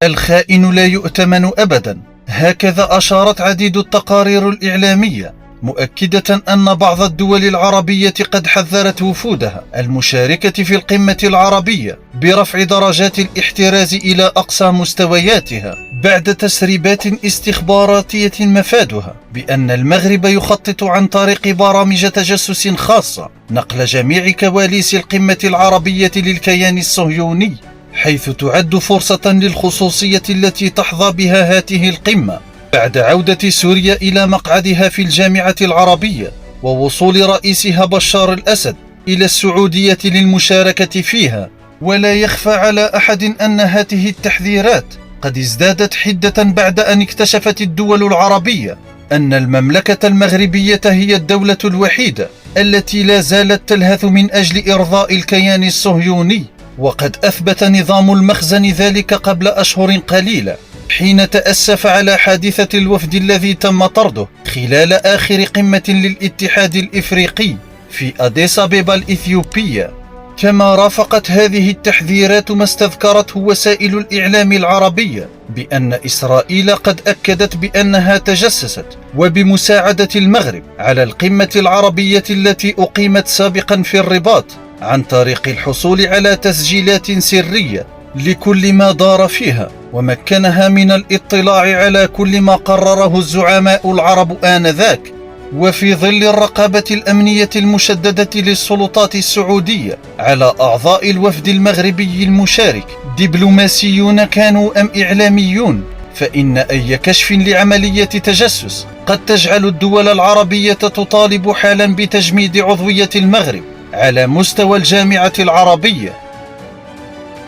الخائن لا يؤتمن أبدا. هكذا أشارت عديد التقارير الإعلامية، مؤكدة أن بعض الدول العربية قد حذرت وفودها المشاركة في القمة العربية برفع درجات الاحتراز إلى أقصى مستوياتها بعد تسريبات استخباراتية مفادها بأن المغرب يخطط عن طريق برامج تجسس خاصة نقل جميع كواليس القمة العربية للكيان الصهيوني، حيث تعد فرصة للخصوصية التي تحظى بها هذه القمة بعد عودة سوريا إلى مقعدها في الجامعة العربية ووصول رئيسها بشار الأسد إلى السعودية للمشاركة فيها. ولا يخفى على أحد أن هذه التحذيرات قد ازدادت حدة بعد أن اكتشفت الدول العربية أن المملكة المغربية هي الدولة الوحيدة التي لا زالت تلهث من أجل إرضاء الكيان الصهيوني، وقد أثبت نظام المخزن ذلك قبل أشهر قليلة حين تأسف على حادثة الوفد الذي تم طرده خلال آخر قمة للاتحاد الإفريقي في أديس أبيبا الإثيوبية. كما رافقت هذه التحذيرات ما استذكرته وسائل الإعلام العربية بأن إسرائيل قد أكدت بأنها تجسست وبمساعدة المغرب على القمة العربية التي أقيمت سابقا في الرباط عن طريق الحصول على تسجيلات سرية لكل ما دار فيها، ومكنها من الاطلاع على كل ما قرره الزعماء العرب آنذاك. وفي ظل الرقابة الأمنية المشددة للسلطات السعودية على أعضاء الوفد المغربي المشارك، دبلوماسيون كانوا أم إعلاميون، فإن أي كشف لعملية تجسس قد تجعل الدول العربية تطالب حالا بتجميد عضوية المغرب على مستوى الجامعة العربية.